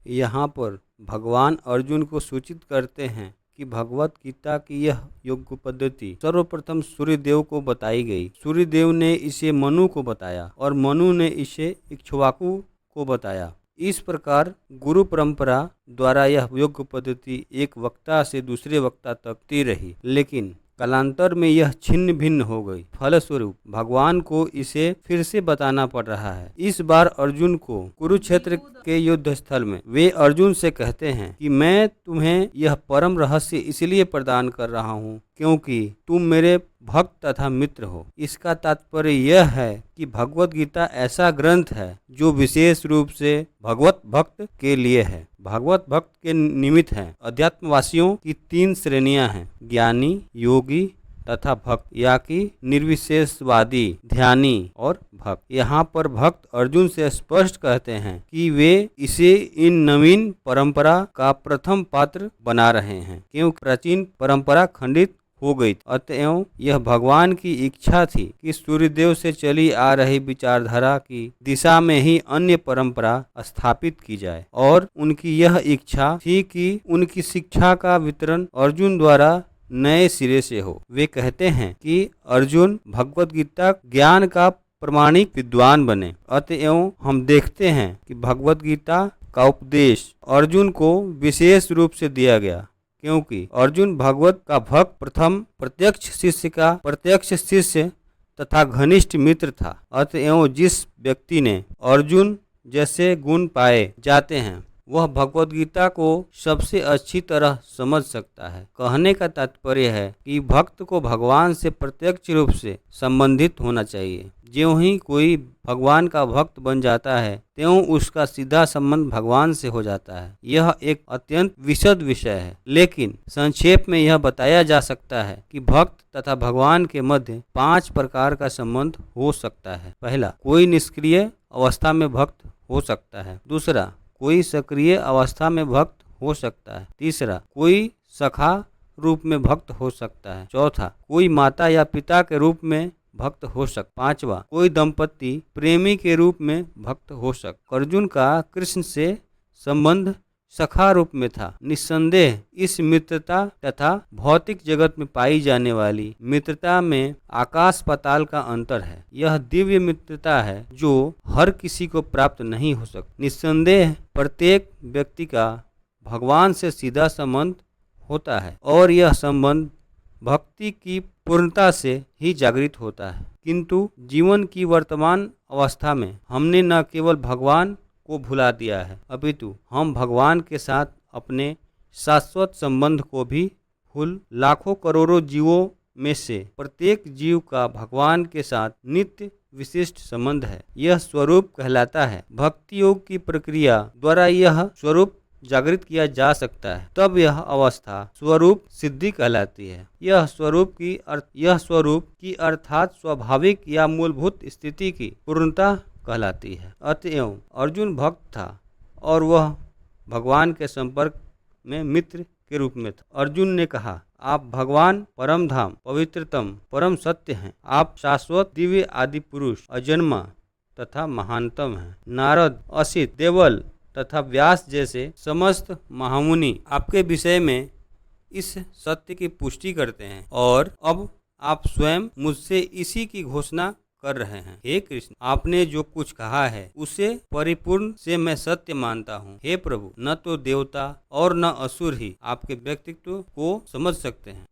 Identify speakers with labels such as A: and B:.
A: यहाँ पर भगवान अर्जुन को सूचित करते हैं कि भगवत गीता की यह योग पद्धति सर्वप्रथम सूर्यदेव को बताई गई। सूर्यदेव ने इसे मनु को बताया और मनु ने इसे इक्ष्वाकु को बताया। इस प्रकार गुरु परंपरा द्वारा यह योग पद्धति एक वक्ता से दूसरे वक्ता तक ती रही, लेकिन कालांतर में यह छिन्न भिन्न हो गई। फलस्वरूप भगवान को इसे फिर से बताना पड़ रहा है। इस बार अर्जुन को कुरुक्षेत्र के युद्ध स्थल में वे अर्जुन से कहते हैं कि मैं तुम्हें यह परम रहस्य इसलिए प्रदान कर रहा हूँ क्योंकि तुम मेरे भक्त तथा मित्र हो। इसका तात्पर्य यह है कि भगवत गीता ऐसा ग्रंथ है जो विशेष रूप से भगवत भक्त के लिए है। भगवत भक्त के निमित्त हैं। अध्यात्मवासियों की 3 श्रेणियां हैं, ज्ञानी, योगी तथा भक्त, या कि निर्विशेषवादी, ध्यानी और भक्त। यहाँ पर भक्त अर्जुन से स्पष्ट कहते हैं कि वे इसे इन नवीन परंपरा का प्रथम पात्र बना रहे हैं क्योंकि प्राचीन परंपरा खंडित हो गई। अतएव यह भगवान की इच्छा थी कि सूर्यदेव से चली आ रही विचारधारा की दिशा में ही अन्य परंपरा स्थापित की जाए, और उनकी यह इच्छा थी कि उनकी शिक्षा का वितरण अर्जुन द्वारा नए सिरे से हो। वे कहते हैं कि अर्जुन भगवत गीता ज्ञान का प्रमाणिक विद्वान बने। अतएव हम देखते हैं कि भगवत गीता का उपदेश अर्जुन को विशेष रूप से दिया गया क्योंकि अर्जुन भगवत का भक्त, प्रथम प्रत्यक्ष शिष्य तथा घनिष्ठ मित्र था। अतएव जिस व्यक्ति ने अर्जुन जैसे गुण पाए जाते हैं वह भगवत गीता को सबसे अच्छी तरह समझ सकता है। कहने का तात्पर्य है कि भक्त को भगवान से प्रत्यक्ष रूप से संबंधित होना चाहिए। ज्यों ही कोई भगवान का भक्त बन जाता है त्यों उसका सीधा संबंध भगवान से हो जाता है। यह एक अत्यंत विशद विषय है, लेकिन संक्षेप में यह बताया जा सकता है कि भक्त तथा भगवान के मध्य 5 प्रकार का संबंध हो सकता है। पहला, कोई निष्क्रिय अवस्था में भक्त हो सकता है। दूसरा, कोई सक्रिय अवस्था में भक्त हो सकता है। तीसरा, कोई सखा रूप में भक्त हो सकता है। चौथा, कोई माता या पिता के रूप में भक्त हो सकता। पांचवा, कोई दंपति प्रेमी के रूप में भक्त हो सकता। अर्जुन का कृष्ण से संबंध सखा रूप में था। निस्संदेह इस मित्रता तथा भौतिक जगत में पाई जाने वाली मित्रता में आकाश पाताल का अंतर है। यह दिव्य मित्रता है जो हर किसी को प्राप्त नहीं हो सकती। निस्संदेह प्रत्येक व्यक्ति का भगवान से सीधा संबंध होता है और यह संबंध भक्ति की पूर्णता से ही जागृत होता है। किंतु जीवन की वर्तमान अवस्था में हमने न केवल भगवान को भुला दिया है अपितु हम भगवान के साथ अपने शाश्वत संबंध को भी भूल। लाखों करोड़ों जीवों में से प्रत्येक जीव का भगवान के साथ नित्य विशिष्ट संबंध है। यह स्वरूप कहलाता है। भक्ति योग की प्रक्रिया द्वारा यह स्वरूप जागृत किया जा सकता है, तब यह अवस्था स्वरूप सिद्धि कहलाती है। यह स्वरूप की अर्थात स्वाभाविक या मूलभूत स्थिति की पूर्णता कहलाती है। अतएव अर्जुन भक्त था और वह भगवान के संपर्क में मित्र के रूप में था। अर्जुन ने कहा, आप भगवान परम धाम, पवित्रतम, परम सत्य हैं। आप शाश्वत दिव्य आदि पुरुष, अजन्मा तथा महानतम हैं। नारद, असित, देवल तथा व्यास जैसे समस्त महामुनि आपके विषय में इस सत्य की पुष्टि करते हैं और अब आप स्वयं मुझसे इसी की घोषणा कर रहे हैं। हे कृष्ण, आपने जो कुछ कहा है उसे परिपूर्ण से मैं सत्य मानता हूँ। हे प्रभु, न तो देवता और न असुर ही आपके व्यक्तित्व को समझ सकते हैं।